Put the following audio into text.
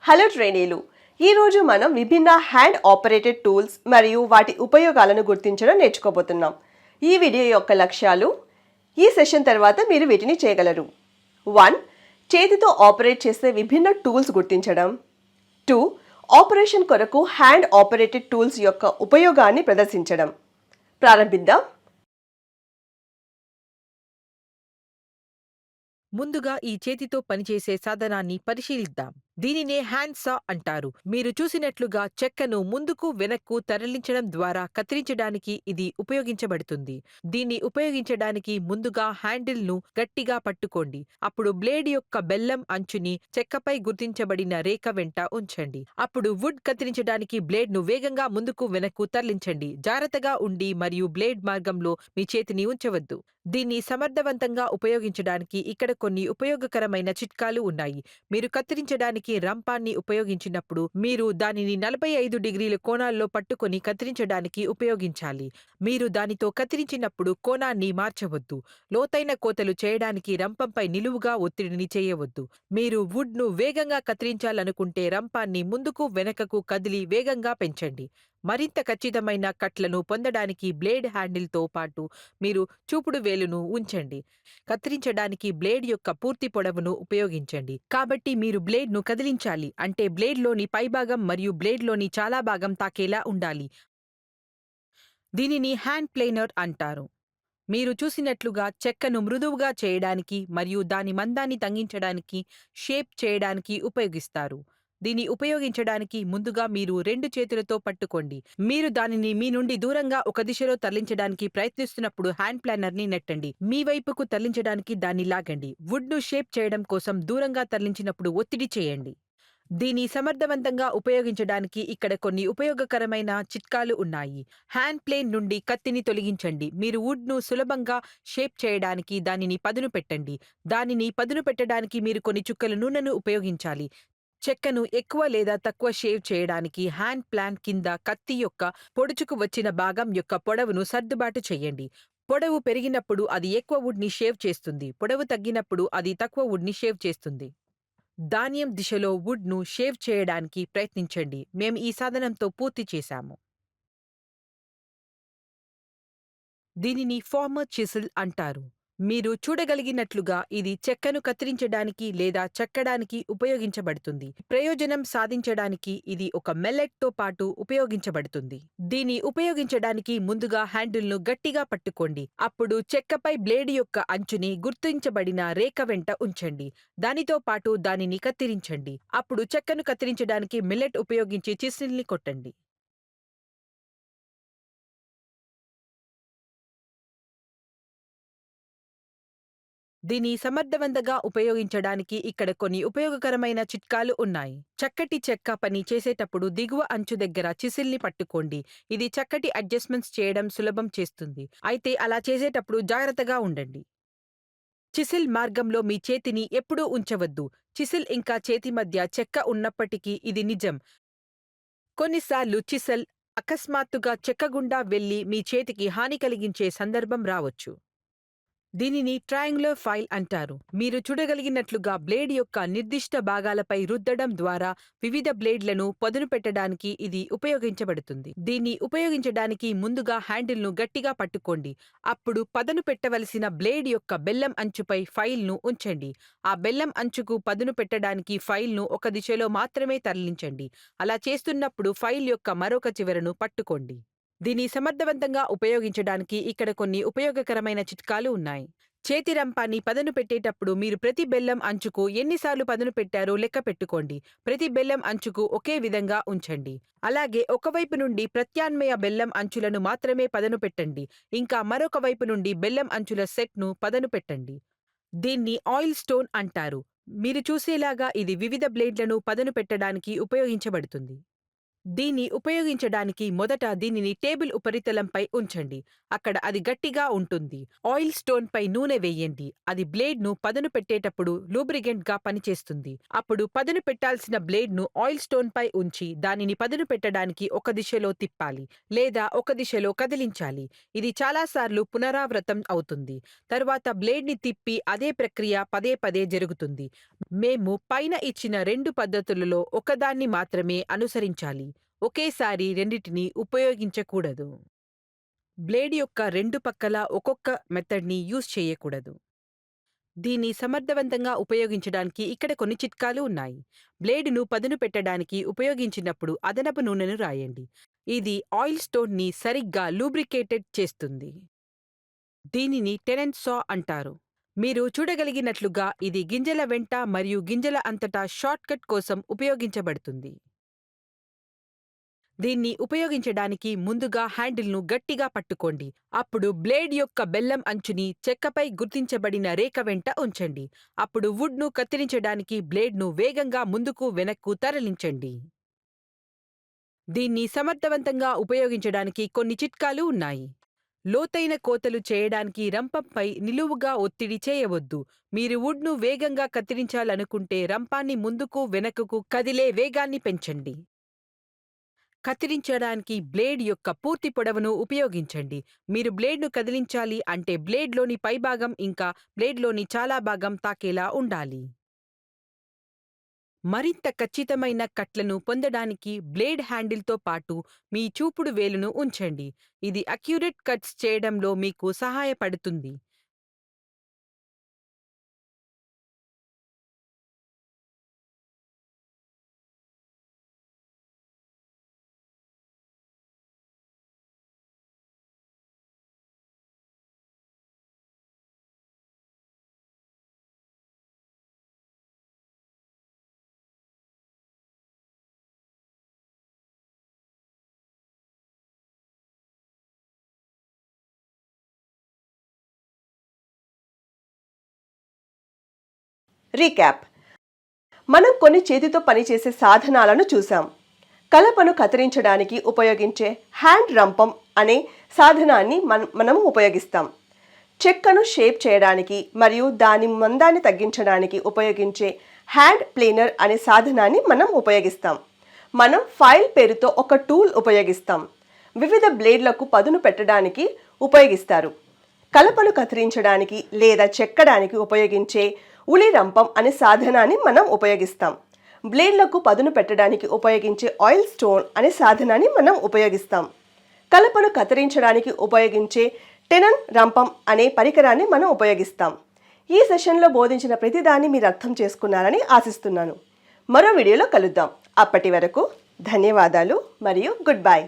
Hello ట్రైనీలు. ఈరోజు మనం విభిన్న హ్యాండ్ ఆపరేటెడ్ టూల్స్ మరియు వాటి ఉపయోగాలను గుర్తించడం నేర్చుకోబోతున్నాం. ఈ వీడియో యొక్క లక్ష్యాలు: ఈ సెషన్ తర్వాత మీరు వీటిని చేయగలరు. 1. చేతితో ఆపరేట్ చేసే విభిన్న టూల్స్ గుర్తించడం. 2. ఆపరేషన్ కొరకు హ్యాండ్ ఆపరేటెడ్ టూల్స్ యొక్క ఉపయోగాన్ని ప్రదర్శించడం. ప్రారంభిద్దాం. ముందుగా ఈ చేతితో పనిచేసే సాధనాన్ని పరిశీలిద్దాం. దీనినే హ్యాండ్ సా అంటారు. మీరు చూసినట్లుగా చెక్కను ముందుకు వెనక్కు తరలించడం ద్వారా కత్తిరించడానికి ఇది ఉపయోగించబడుతుంది. దీన్ని ఉపయోగించడానికి ముందుగా హ్యాండిల్ ను గట్టిగా పట్టుకోండి. అప్పుడు బ్లేడ్ యొక్క బెల్లం అంచుని చెక్కపై గుర్తించబడిన రేఖ వెంట ఉంచండి. అప్పుడు వుడ్ కత్తిరించడానికి బ్లేడ్ ను వేగంగా ముందుకు వెనక్కు తరలించండి. జాగ్రత్తగా ఉండి మరియు బ్లేడ్ మార్గంలో మీ చేతిని ఉంచవద్దు. దీన్ని సమర్థవంతంగా ఉపయోగించడానికి ఇక్కడ కొన్ని ఉపయోగకరమైన చిట్కాలు ఉన్నాయి. మీరు కత్తిరించడానికి రంపాన్ని ఉపయోగించినప్పుడు మీరు దానిని 45 డిగ్రీల కోణాల్లో పట్టుకొని కత్తిరించడానికి ఉపయోగించాలి. మీరు దానితో కత్తిరించినప్పుడు కోణాన్ని మార్చవద్దు. లోతైన కోతలు చేయడానికి రంపంపై నిలువుగా ఒత్తిడిని చేయవద్దు. మీరు వుడ్ను వేగంగా కత్తిరించాలనుకుంటే రంపాన్ని ముందుకు వెనకకు కదిలి వేగంగా పెంచండి. మరింత ఖచ్చితమైన కట్లను పొందడానికి బ్లేడ్ హ్యాండిల్తో పాటు మీరు చూపుడు వేలును ఉంచండి. కత్తిరించడానికి బ్లేడ్ యొక్క పూర్తి పొడవును ఉపయోగించండి. కాబట్టి మీరు బ్లేడ్ను కదిలించాలి అంటే బ్లేడ్లోని పైభాగం మరియు బ్లేడ్లోని చాలా భాగం తాకేలా ఉండాలి. దీనిని హ్యాండ్ ప్లేనర్ అంటారు. మీరు చూసినట్లుగా చెక్కను మృదువుగా చేయడానికి మరియు దాని మందాన్ని తగ్గించడానికి, షేప్ చేయడానికి ఉపయోగిస్తారు. దీన్ని ఉపయోగించడానికి ముందుగా మీరు 2 చేతులతో పట్టుకోండి. మీరు దానిని మీ నుండి దూరంగా ఒక దిశలో తరలించడానికి ప్రయత్నిస్తున్నప్పుడు హ్యాండ్ ప్లానర్‌ని నెట్టండి. మీ వైపుకు తరలించడానికి దాన్ని లాగండి. వుడ్‌ను షేప్ చేయడం కోసం దూరంగా తరలించినప్పుడు ఒత్తిడి చేయండి. దీన్ని సమర్థవంతంగా ఉపయోగించడానికి ఇక్కడ కొన్ని ఉపయోగకరమైన చిట్కాలు ఉన్నాయి. హ్యాండ్ ప్లేన్ నుండి కత్తిని తొలగించండి. మీరు వుడ్‌ను సులభంగా షేప్ చేయడానికి దానిని పదును పెట్టండి. దానిని పదును పెట్టడానికి మీరు కొన్ని చుక్కల నూనెను ఉపయోగించాలి. చెక్కను ఎక్కువ లేదా తక్కువ షేవ్ చేయడానికి హ్యాండ్ ప్లాన్ కింద కత్తి యొక్క పొడుచుకు వచ్చిన భాగం యొక్క పొడవును సర్దుబాటు చేయండి. పొడవు పెరిగినప్పుడు అది ఎక్కువ వుడ్‌ని షేవ్ చేస్తుంది. పొడవు తగ్గినప్పుడు అది తక్కువ వుడ్‌ని షేవ్ చేస్తుంది. ధాన్యం దిశలో వుడ్‌ను షేవ్ చేయడానికి ప్రయత్నించండి. మేము ఈ సాధనంతో పూర్తి చేశాము. దీనిని ఫార్మర్ చిసిల్ అంటారు. మీరు చూడగలిగినట్లుగా ఇది చెక్కను కత్తిరించడానికి లేదా చెక్కడానికి ఉపయోగించబడుతుంది. ప్రయోజనం సాధించడానికి ఇది ఒక మెల్లెట్‌తో పాటు ఉపయోగించబడుతుంది. దీన్ని ఉపయోగించడానికి ముందుగా హ్యాండిల్‌ను గట్టిగా పట్టుకోండి. అప్పుడు చెక్కపై బ్లేడ్ యొక్క అంచుని గుర్తించబడిన రేఖ వెంట ఉంచండి. దానితో పాటు దానిని కత్తిరించండి. అప్పుడు చెక్కను కత్తిరించడానికి మిల్లెట్ ఉపయోగించి చిసిల్‌ని కొట్టండి. దీన్ని సమర్థవంతంగా ఉపయోగించడానికి ఇక్కడ కొన్ని ఉపయోగకరమైన చిట్కాలు ఉన్నాయి. చక్కటి చెక్క పని చేసేటప్పుడు దిగువ అంచు దగ్గర చిసిల్ని పట్టుకోండి. ఇది చక్కటి అడ్జస్ట్‌మెంట్స్ చేయడం సులభం చేస్తుంది. అయితే అలా చేసేటప్పుడు జాగ్రత్తగా ఉండండి. చిసిల్ మార్గంలో మీ చేతిని ఎప్పుడూ ఉంచవద్దు. చిసిల్ ఇంకా చేతి మధ్య చెక్క ఉన్నప్పటికీ ఇది నిజం. కొన్నిసార్లు చిసెల్ అకస్మాత్తుగా చెక్క గుండా వెళ్లి మీ చేతికి హాని కలిగించే సందర్భం రావచ్చు. దీనిని ట్రయాంగులర్ ఫైల్ అంటారు. మీరు చూడగలిగినట్లుగా బ్లేడ్ యొక్క నిర్దిష్ట భాగాలపై రుద్దడం ద్వారా వివిధ బ్లేడ్లను పదును పెట్టడానికి ఇది ఉపయోగించబడుతుంది. దీన్ని ఉపయోగించడానికి ముందుగా హ్యాండిల్‌ను గట్టిగా పట్టుకోండి. అప్పుడు పదును పెట్టవలసిన బ్లేడ్ యొక్క బెల్లం అంచుపై ఫైల్‌ను ఉంచండి. ఆ బెల్లం అంచుకు పదును పెట్టడానికి ఫైల్‌ను ఒక దిశలో మాత్రమే తరలించండి. అలా చేస్తున్నప్పుడు ఫైల్ యొక్క మరొక చివరను పట్టుకోండి. దీన్ని సమర్థవంతంగా ఉపయోగించడానికి ఇక్కడ కొన్ని ఉపయోగకరమైన చిట్కాలు ఉన్నాయి. చేతి రంపాన్ని పదును పెట్టేటప్పుడు మీరు ప్రతి బెల్లం అంచుకు ఎన్నిసార్లు పదును పెట్టారో లెక్క పెట్టుకోండి. ప్రతి బెల్లం అంచుకు ఒకే విధంగా ఉంచండి. అలాగే ఒకవైపు నుండి ప్రత్యామ్నాయ బెల్లం అంచులను మాత్రమే పదును పెట్టండి. ఇంకా మరొక వైపు నుండి బెల్లం అంచుల సెట్‌ను పదును పెట్టండి. దీన్ని ఆయిల్ స్టోన్ అంటారు. మీరు చూసేలాగా ఇది వివిధ బ్లేడ్లను పదును పెట్టడానికి ఉపయోగించబడుతుంది. దీన్ని ఉపయోగించడానికి మొదట దీనిని టేబుల్ ఉపరితలంపై ఉంచండి. అక్కడ అది గట్టిగా ఉంటుంది. ఆయిల్ స్టోన్ పై నూనె వేయండి. అది బ్లేడ్ ను పదును పెట్టేటప్పుడు లూబ్రిగెంట్ గా పనిచేస్తుంది. అప్పుడు పదును పెట్టాల్సిన బ్లేడ్ ను ఆయిల్ స్టోన్ పై ఉంచి దానిని పదును పెట్టడానికి ఒక దిశలో తిప్పాలి లేదా ఒక దిశలో కదిలించాలి. ఇది చాలాసార్లు పునరావృతం అవుతుంది. తరువాత బ్లేడ్ ని తిప్పి అదే ప్రక్రియ పదే పదే జరుగుతుంది. మేము పైన ఇచ్చిన 2 పద్ధతులలో ఒకదాన్ని మాత్రమే అనుసరించాలి. ఒకేసారి రెండిటిని ఉపయోగించకూడదు. బ్లేడ్ యొక్క 2 పక్కల ఒక్కొక్క మెథడ్‌ని యూజ్ చేయకూడదు. దీన్ని సమర్థవంతంగా ఉపయోగించడానికి ఇక్కడ కొన్ని చిట్కాలు ఉన్నాయి. బ్లేడును పదును పెట్టడానికి ఉపయోగించినప్పుడు అదనపు నూనెను రాయండి. ఇది ఆయిల్ స్టోన్‌ని సరిగ్గా లూబ్రికేటెడ్ చేస్తుంది. దీనిని టెనెంట్ సా అంటారు. మీరు చూడగలిగినట్లుగా ఇది గింజల వెంట మరియు గింజల అంతటా షార్ట్‌కట్ కోసం ఉపయోగించబడుతుంది. దీన్ని ఉపయోగించడానికి ముందుగా హ్యాండిల్‌ను గట్టిగా పట్టుకోండి. అప్పుడు బ్లేడ్ యొక్క బెల్లం అంచుని చెక్కపై గుర్తించబడిన రేఖ వెంట ఉంచండి. అప్పుడు వుడ్‌ను కత్తిరించడానికి బ్లేడ్‌ను వేగంగా ముందుకు వెనక్కు తరలించండి. దీన్ని సమర్థవంతంగా ఉపయోగించడానికి కొన్ని చిట్కాలు ఉన్నాయి. లోతైన కోతలు చేయడానికి రంపంపై నిలువుగా ఒత్తిడి చేయవద్దు. మీరు వుడ్‌ను వేగంగా కత్తిరించాలనుకుంటే రంపాన్ని ముందుకు వెనకకు కదిలే వేగాన్ని పెంచండి. కత్తిరించడానికి బ్లేడ్ యొక్క పూర్తి పొడవును ఉపయోగించండి. మీరు బ్లేడ్‌ను కదిలించాలి అంటే బ్లేడ్‌లోని పైభాగం ఇంకా బ్లేడ్‌లోని చాలా భాగం తాకేలా ఉండాలి. మరింత ఖచ్చితమైన కట్లను పొందడానికి బ్లేడ్ హ్యాండిల్‌తో పాటు మీ చూపుడు వేలును ఉంచండి. ఇది అక్యురేట్ కట్స్ చేయడంలో మీకు సహాయపడుతుంది. రీక్యాప్. మనం కొన్ని చేతితో పనిచేసే సాధనాలను చూసాం. కలపను కత్తిరించడానికి ఉపయోగించే హ్యాండ్ రంపం అనే సాధనాన్ని మనం ఉపయోగిస్తాం. చెక్కను షేప్ చేయడానికి మరియు దాని మందాన్ని తగ్గించడానికి ఉపయోగించే హ్యాండ్ ప్లేనర్ అనే సాధనాన్ని మనం ఉపయోగిస్తాం. మనం ఫైల్ పేరుతో ఒక టూల్ ఉపయోగిస్తాం. వివిధ బ్లేడ్లకు పదును పెట్టడానికి ఉపయోగిస్తారు. కలపను కత్తిరించడానికి లేదా చెక్కడానికి ఉపయోగించే ఉలి రంపం అనే సాధనాన్ని మనం ఉపయోగిస్తాం. బ్లేడ్లకు పదును పెట్టడానికి ఉపయోగించే ఆయిల్ స్టోన్ అనే సాధనాన్ని మనం ఉపయోగిస్తాం. కలపను కత్తిరించడానికి ఉపయోగించే టెనన్ రంపం అనే పరికరాన్ని మనం ఉపయోగిస్తాం. ఈ సెషన్లో బోధించిన ప్రతిదాన్ని మీరు అర్థం చేసుకున్నారని ఆశిస్తున్నాను. మరో వీడియోలో కలుద్దాం. అప్పటి వరకు ధన్యవాదాలు మరియు గుడ్ బై.